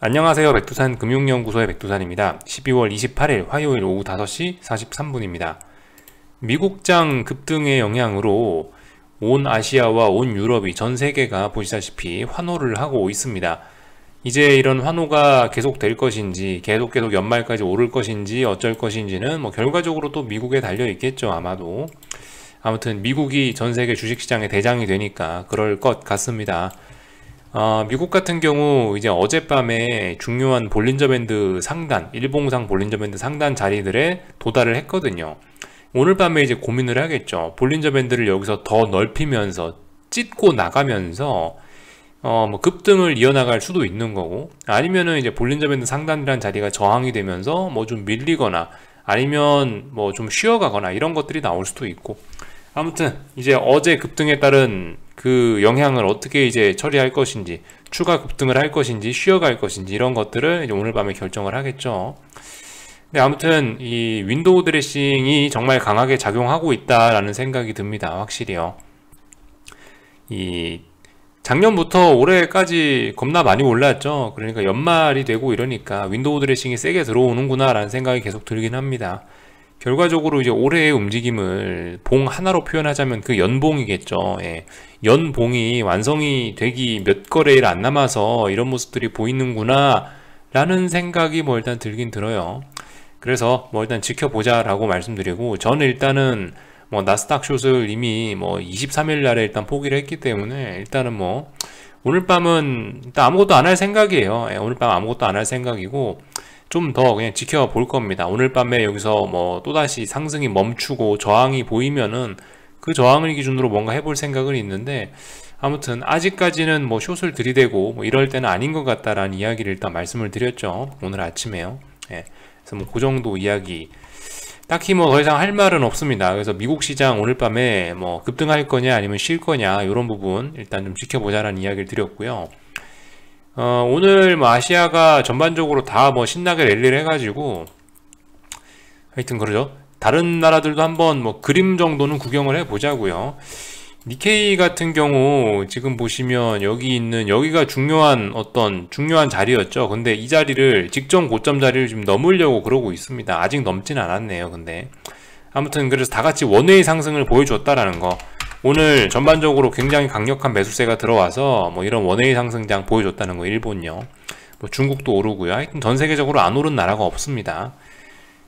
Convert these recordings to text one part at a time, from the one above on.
안녕하세요. 백두산 금융연구소의 백두산입니다. 12월 28일 화요일 오후 5시 43분입니다. 미국장 급등의 영향으로 온 아시아와 온 유럽이 전 세계가 보시다시피 환호를 하고 있습니다. 이제 이런 환호가 계속 될 것인지 계속 연말까지 오를 것인지 어쩔 것인지는 결과적으로 또 미국에 달려 있겠죠. 아마도. 아무튼 미국이 전 세계 주식시장의 대장이 되니까 그럴 것 같습니다. 미국 같은 경우 이제 어젯밤에 중요한 볼린저 밴드 상단, 일봉상 볼린저 밴드 상단 자리들에 도달을 했거든요. 오늘 밤에 이제 고민을 하겠죠. 볼린저 밴드를 여기서 더 넓히면서 찢고 나가면서 급등을 이어나갈 수도 있는 거고, 아니면은 이제 볼린저 밴드 상단이라는 자리가 저항이 되면서 좀 밀리거나 아니면 좀 쉬어가거나 이런 것들이 나올 수도 있고, 아무튼 이제 어제 급등에 따른 그 영향을 어떻게 이제 처리할 것인지, 추가 급등을 할 것인지 쉬어갈 것인지 이런 것들을 이제 오늘 밤에 결정을 하겠죠. 근데 아무튼 이 윈도우 드레싱이 정말 강하게 작용하고 있다라는 생각이 듭니다. 확실히요. 이 작년부터 올해까지 겁나 많이 올랐죠. 그러니까 연말이 되고 이러니까 윈도우 드레싱이 세게 들어오는구나 라는 생각이 계속 들긴 합니다. 결과적으로 이제 올해의 움직임을 봉 하나로 표현하자면 그 연봉이겠죠. 예. 연봉이 완성이 되기 몇 거래일 안 남아서 이런 모습들이 보이는구나 라는 생각이 일단 들긴 들어요. 그래서 일단 지켜보자 라고 말씀드리고, 저는 일단은 나스닥 숏을 이미 23일 날에 일단 포기를 했기 때문에 일단은 오늘 밤은 일단 아무것도 안 할 생각이에요. 예, 오늘 밤 아무것도 안 할 생각이고 좀 더 그냥 지켜볼 겁니다. 오늘 밤에 여기서 또다시 상승이 멈추고 저항이 보이면은 그 저항을 기준으로 뭔가 해볼 생각은 있는데, 아무튼 아직까지는 숏을 들이대고 이럴 때는 아닌 것 같다라는 이야기를 일단 말씀을 드렸죠. 오늘 아침에요. 예. 그래서 그 정도 이야기. 딱히 더 이상 할 말은 없습니다. 그래서 미국 시장 오늘 밤에 급등할 거냐 아니면 쉴 거냐 이런 부분 일단 좀 지켜보자라는 이야기를 드렸고요. 오늘 아시아가 전반적으로 다 신나게 랠리를 해가지고 하여튼 그러죠. 다른 나라들도 한번 그림 정도는 구경을 해보자고요. 니케이 같은 경우 지금 보시면 여기가 중요한 자리였죠. 근데 이 자리를 직전 고점 자리를 지금 넘으려고 그러고 있습니다. 아직 넘진 않았네요. 근데 아무튼 그래서 다 같이 원웨이 상승을 보여줬다라는 거. 오늘 전반적으로 굉장히 강력한 매수세가 들어와서 이런 원웨이 상승장 보여줬다는 거. 일본요. 중국도 오르고요. 하여튼 전 세계적으로 안 오른 나라가 없습니다.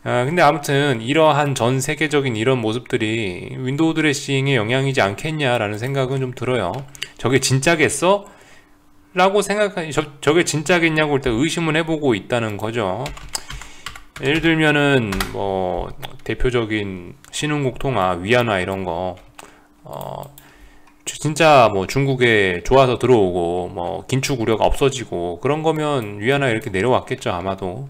근데 아무튼 이러한 전 세계적인 이런 모습들이 윈도우 드레싱의 영향이지 않겠냐라는 생각은 좀 들어요. 저게 진짜겠어? 라고 저게 진짜겠냐고 일단 의심은 해보고 있다는 거죠. 예를 들면은 대표적인 신흥국 통화, 위안화 이런 거 진짜 중국에 좋아서 들어오고 긴축 우려가 없어지고 그런 거면 위안화 이렇게 내려왔겠죠. 아마도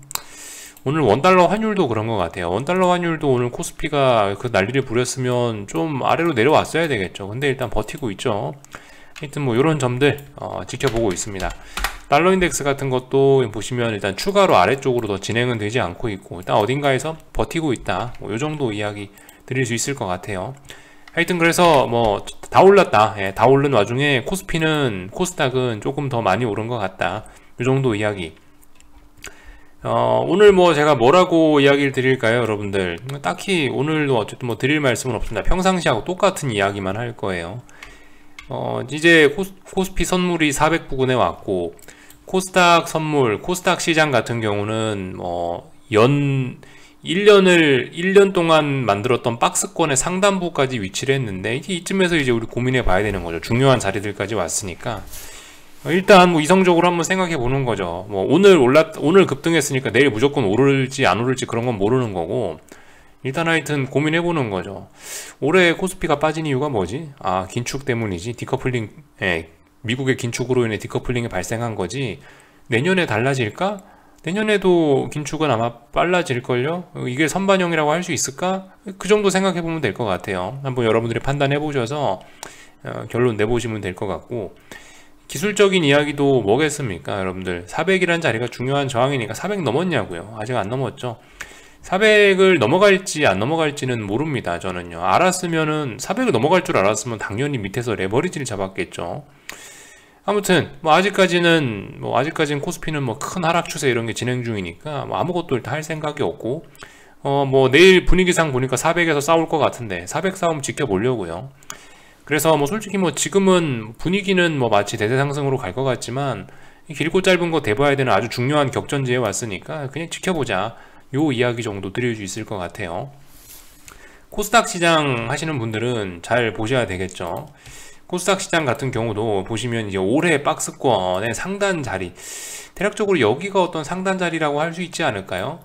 오늘 원달러 환율도 그런 것 같아요. 원달러 환율도 오늘 코스피가 그 난리를 부렸으면 좀 아래로 내려왔어야 되겠죠. 근데 일단 버티고 있죠. 하여튼 이런 점들 지켜보고 있습니다. 달러 인덱스 같은 것도 보시면 일단 추가로 아래쪽으로 더 진행은 되지 않고 있고 일단 어딘가에서 버티고 있다. 요 정도 이야기 드릴 수 있을 것 같아요. 하여튼 그래서 다 올랐다. 예, 다 오른 와중에 코스닥은 조금 더 많이 오른 것 같다. 요 정도 이야기. 오늘 제가 뭐라고 이야기를 드릴까요, 여러분들? 딱히 오늘도 어쨌든 드릴 말씀은 없습니다. 평상시하고 똑같은 이야기만 할 거예요. 이제 코스피 선물이 400 부근에 왔고, 코스닥 선물, 코스닥 시장 같은 경우는 1년 동안 만들었던 박스권의 상단부까지 위치를 했는데, 이쯤에서 이제 우리 고민해 봐야 되는 거죠. 중요한 자리들까지 왔으니까. 일단 이성적으로 한번 생각해 보는 거죠. 오늘 급등했으니까 내일 무조건 오를지 안 오를지 그런 건 모르는 거고, 일단 하여튼 고민해 보는 거죠. 올해 코스피가 빠진 이유가 뭐지? 긴축 때문이지. 디커플링, 미국의 긴축으로 인해 디커플링이 발생한 거지. 내년에 달라질까? 내년에도 긴축은 아마 빨라질걸요? 이게 선반영이라고 할 수 있을까? 그 정도 생각해 보면 될 것 같아요. 한번 여러분들이 판단해 보셔서 결론 내보시면 될 것 같고, 기술적인 이야기도 뭐겠습니까? 여러분들 400이라는 자리가 중요한 저항이니까 400 넘었냐고요? 아직 안 넘었죠. 400을 넘어갈지 안 넘어갈지는 모릅니다. 저는요. 알았으면은 400을 넘어갈 줄 알았으면 당연히 밑에서 레버리지를 잡았겠죠. 아무튼 뭐 아직까지는 코스피는 뭐 큰 하락 추세 이런 게 진행 중이니까 뭐 아무것도 일단 할 생각이 없고, 뭐 내일 분위기상 보니까 400에서 싸울 것 같은데 400 싸움 지켜보려고요. 그래서 뭐 솔직히 뭐 지금은 분위기는 뭐 마치 대세 상승으로 갈 것 같지만, 길고 짧은 거 대봐야 되는 아주 중요한 격전지에 왔으니까 그냥 지켜보자, 요 이야기 정도 드릴 수 있을 것 같아요. 코스닥 시장 하시는 분들은 잘 보셔야 되겠죠. 코스닥 시장 같은 경우도 보시면 이제 올해 박스권의 상단 자리, 대략적으로 여기가 어떤 상단 자리라고 할 수 있지 않을까요?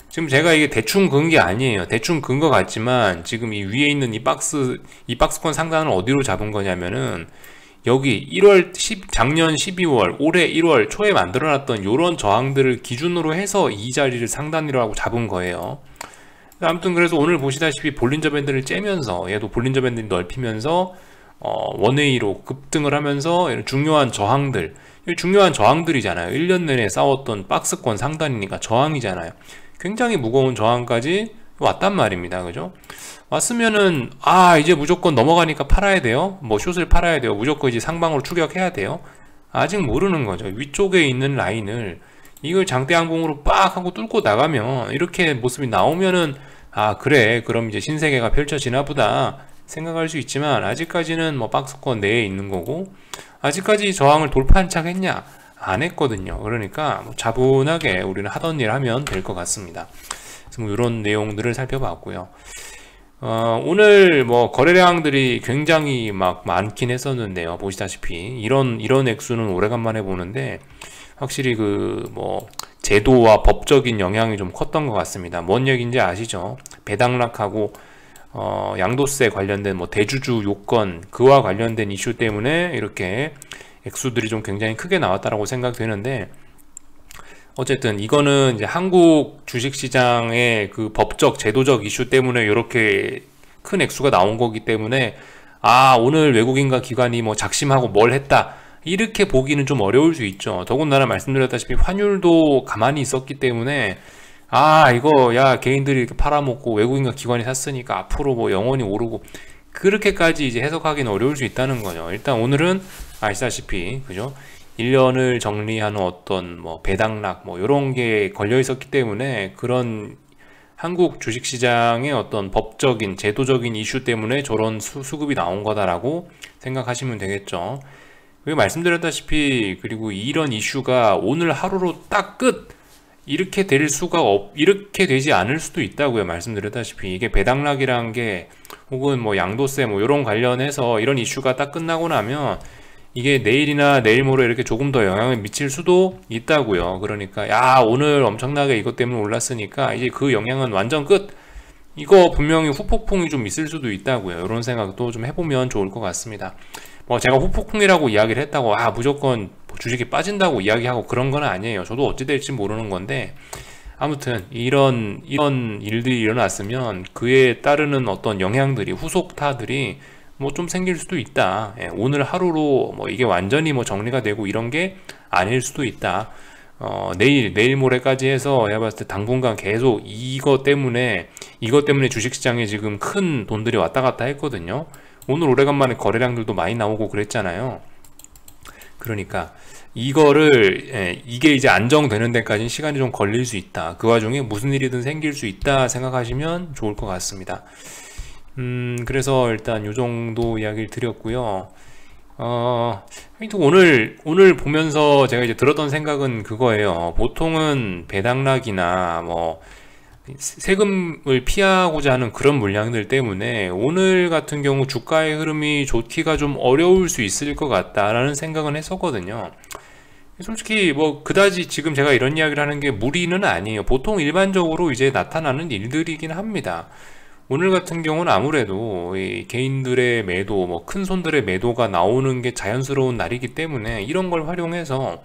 지금 제가 이게 대충 그은 게 아니에요. 대충 그은 것 같지만 지금 이 위에 있는 이 박스권 상단을 어디로 잡은 거냐면은 여기 작년 12월, 올해 1월 초에 만들어놨던 요런 저항들을 기준으로 해서 이 자리를 상단이라고 잡은 거예요. 아무튼 그래서 오늘 보시다시피 볼린저 밴드를 째면서, 얘도 볼린저 밴드를 넓히면서 원웨이로 급등을 하면서 이런 중요한 저항들이잖아요. 1년 내내 싸웠던 박스권 상단이니까 저항이잖아요. 굉장히 무거운 저항까지 왔단 말입니다. 그죠? 왔으면은 이제 무조건 넘어가니까 팔아야 돼요. 뭐 숏을 팔아야 돼요. 무조건 이제 상방으로 추격해야 돼요. 아직 모르는 거죠. 위쪽에 있는 라인을 이걸 장대 항공으로 빡 하고 뚫고 나가면, 이렇게 모습이 나오면은 그래, 그럼 이제 신세계가 펼쳐지나 보다 생각할 수 있지만, 아직까지는 뭐 박스권 내에 있는 거고, 아직까지 저항을 돌파한 척 했냐? 안 했거든요. 그러니까 뭐 차분하게 우리는 하던 일 하면 될 것 같습니다. 그래서 뭐 이런 내용들을 살펴봤고요. 오늘 뭐 거래량들이 굉장히 막 많긴 했었는데요. 보시다시피 이런 액수는 오래간만에 보는데, 확실히 그 뭐 제도와 법적인 영향이 좀 컸던 것 같습니다. 뭔 얘기인지 아시죠? 배당락하고 양도세 관련된 뭐 대주주 요건, 그와 관련된 이슈 때문에 이렇게 액수들이 좀 굉장히 크게 나왔다라고 생각되는데, 어쨌든 이거는 이제 한국 주식시장의 그 법적 제도적 이슈 때문에 이렇게 큰 액수가 나온 거기 때문에, 오늘 외국인과 기관이 뭐 작심하고 뭘 했다, 이렇게 보기는 좀 어려울 수 있죠. 더군다나 말씀드렸다시피 환율도 가만히 있었기 때문에 이거 야 개인들이 이렇게 팔아먹고 외국인과 기관이 샀으니까 앞으로 뭐 영원히 오르고, 그렇게까지 이제 해석하기는 어려울 수 있다는 거죠. 일단 오늘은 아시다시피 그죠? 1년을 정리하는 어떤 뭐 배당락 뭐 이런 게 걸려 있었기 때문에, 그런 한국 주식시장의 어떤 법적인 제도적인 이슈 때문에 저런 수급이 나온 거다라고 생각하시면 되겠죠. 그리고 말씀드렸다시피, 그리고 이런 이슈가 오늘 하루로 딱 끝, 이렇게 되지 않을 수도 있다고요. 말씀드렸다시피 이게 배당락이라는 게, 혹은 뭐 양도세 뭐 이런 관련해서 이런 이슈가 딱 끝나고 나면 이게 내일이나 내일 모레 이렇게 조금 더 영향을 미칠 수도 있다고요. 그러니까 오늘 엄청나게 이것 때문에 올랐으니까 이제 그 영향은 완전 끝, 이거 분명히 후폭풍이 좀 있을 수도 있다고요. 이런 생각도 좀 해보면 좋을 것 같습니다. 뭐 제가 후폭풍이라고 이야기를 했다고 무조건 주식이 빠진다고 이야기하고 그런 건 아니에요. 저도 어찌 될지 모르는 건데, 아무튼 이런 일들이 일어났으면 그에 따르는 어떤 영향들이, 후속타들이 뭐 좀 생길 수도 있다. 오늘 하루로 뭐 이게 완전히 뭐 정리가 되고 이런 게 아닐 수도 있다. 내일 모레까지 해서 내가 봤을 때 당분간 계속 이것 때문에 주식시장에 지금 큰 돈들이 왔다 갔다 했거든요. 오늘 오래간만에 거래량들도 많이 나오고 그랬잖아요. 그러니까 이게 이제 안정되는 데까지는 시간이 좀 걸릴 수 있다. 그 와중에 무슨 일이든 생길 수 있다 생각하시면 좋을 것 같습니다. 그래서 일단 요 정도 이야기를 드렸고요. 오늘 보면서 제가 이제 들었던 생각은 그거예요. 보통은 배당락이나 뭐 세금을 피하고자 하는 그런 물량들 때문에 오늘 같은 경우 주가의 흐름이 좋기가 좀 어려울 수 있을 것 같다라는 생각은 했었거든요. 솔직히 뭐 그다지 지금 제가 이런 이야기를 하는 게 무리는 아니에요. 보통 일반적으로 이제 나타나는 일들이긴 합니다. 오늘 같은 경우는 아무래도 이 개인들의 매도, 뭐 큰 손들의 매도가 나오는 게 자연스러운 날이기 때문에 이런 걸 활용해서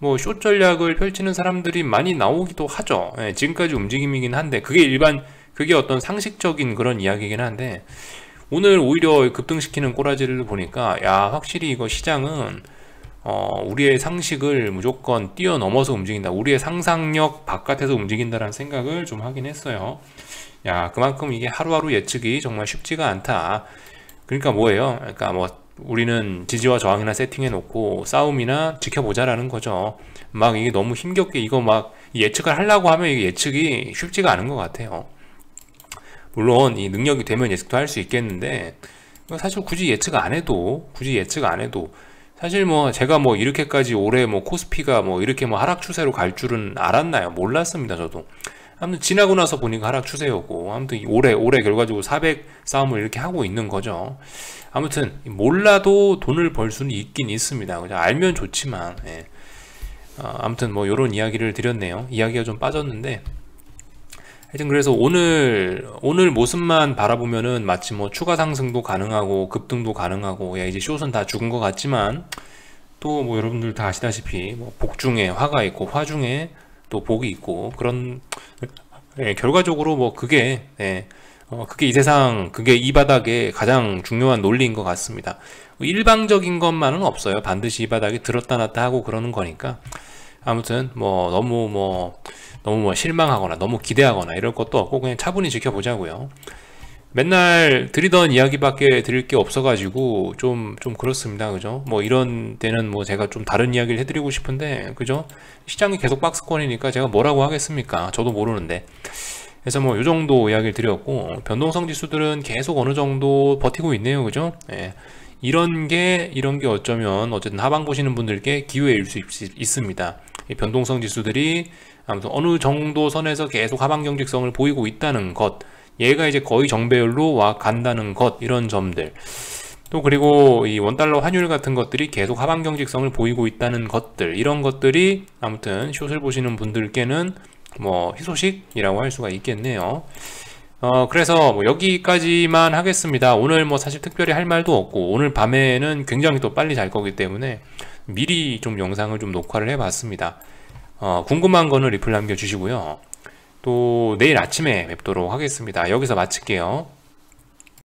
뭐 숏 전략을 펼치는 사람들이 많이 나오기도 하죠. 지금까지 움직임이긴 한데 그게 어떤 상식적인 그런 이야기이긴 한데, 오늘 오히려 급등시키는 꼬라지를 보니까 확실히 이거 시장은 우리의 상식을 무조건 뛰어넘어서 움직인다, 우리의 상상력 바깥에서 움직인다라는 생각을 좀 하긴 했어요. 그만큼 이게 하루하루 예측이 정말 쉽지가 않다. 그러니까 뭐예요? 그러니까 뭐 우리는 지지와 저항이나 세팅해 놓고 싸움이나 지켜보자라는 거죠. 막 이게 너무 힘겹게 이거 막 예측을 하려고 하면 이게 예측이 쉽지가 않은 것 같아요. 물론 이 능력이 되면 예측도 할 수 있겠는데 사실 굳이 예측 안 해도 사실 뭐 제가 뭐 이렇게까지 올해 뭐 코스피가 뭐 이렇게 뭐 하락 추세로 갈 줄은 알았나요? 몰랐습니다, 저도. 아무튼 지나고 나서 보니까 하락 추세였고, 아무튼 올해 결과적으로 400 싸움을 이렇게 하고 있는 거죠. 아무튼 몰라도 돈을 벌 수는 있긴 있습니다. 그냥 알면 좋지만, 예. 아무튼 뭐 이런 이야기를 드렸네요. 이야기가 좀 빠졌는데, 하여튼 그래서 오늘 모습만 바라보면은 마치 뭐 추가 상승도 가능하고 급등도 가능하고, 야 이제 숏은 다 죽은 것 같지만, 또 뭐 여러분들 다 아시다시피 뭐 복 중에 화가 있고 화 중에 또 복이 있고 그런, 예, 결과적으로 뭐 그게, 예, 그게 이 세상, 그게 이 바닥의 가장 중요한 논리인 것 같습니다. 일방적인 것만은 없어요. 반드시 이 바닥이 들었다 놨다 하고 그러는 거니까. 아무튼 뭐 너무 뭐 실망하거나 너무 기대하거나 이럴 것도 없고 그냥 차분히 지켜보자고요. 맨날 드리던 이야기밖에 드릴 게 없어가지고 좀 그렇습니다. 그죠? 뭐 이런 때는 뭐 제가 좀 다른 이야기를 해드리고 싶은데, 그죠? 시장이 계속 박스권이니까 제가 뭐라고 하겠습니까? 저도 모르는데. 그래서 뭐 요 정도 이야기를 드렸고, 변동성 지수들은 계속 어느 정도 버티고 있네요. 그죠? 예. 이런 게 어쩌면 어쨌든 하방 보시는 분들께 기회일 수 있습니다. 이 변동성 지수들이 아무튼 어느 정도 선에서 계속 하방 경직성을 보이고 있다는 것, 얘가 이제 거의 정배열로 와 간다는 것, 이런 점들. 또 그리고 이 원달러 환율 같은 것들이 계속 하방 경직성을 보이고 있다는 것들, 이런 것들이 아무튼 숏을 보시는 분들께는 뭐 희소식이라고 할 수가 있겠네요. 그래서 뭐 여기까지만 하겠습니다. 오늘 뭐 사실 특별히 할 말도 없고, 오늘 밤에는 굉장히 또 빨리 잘 거기 때문에 미리 좀 영상을 좀 녹화를 해 봤습니다. 궁금한 거는 리플 남겨주시고요. 또 내일 아침에 뵙도록 하겠습니다. 여기서 마칠게요.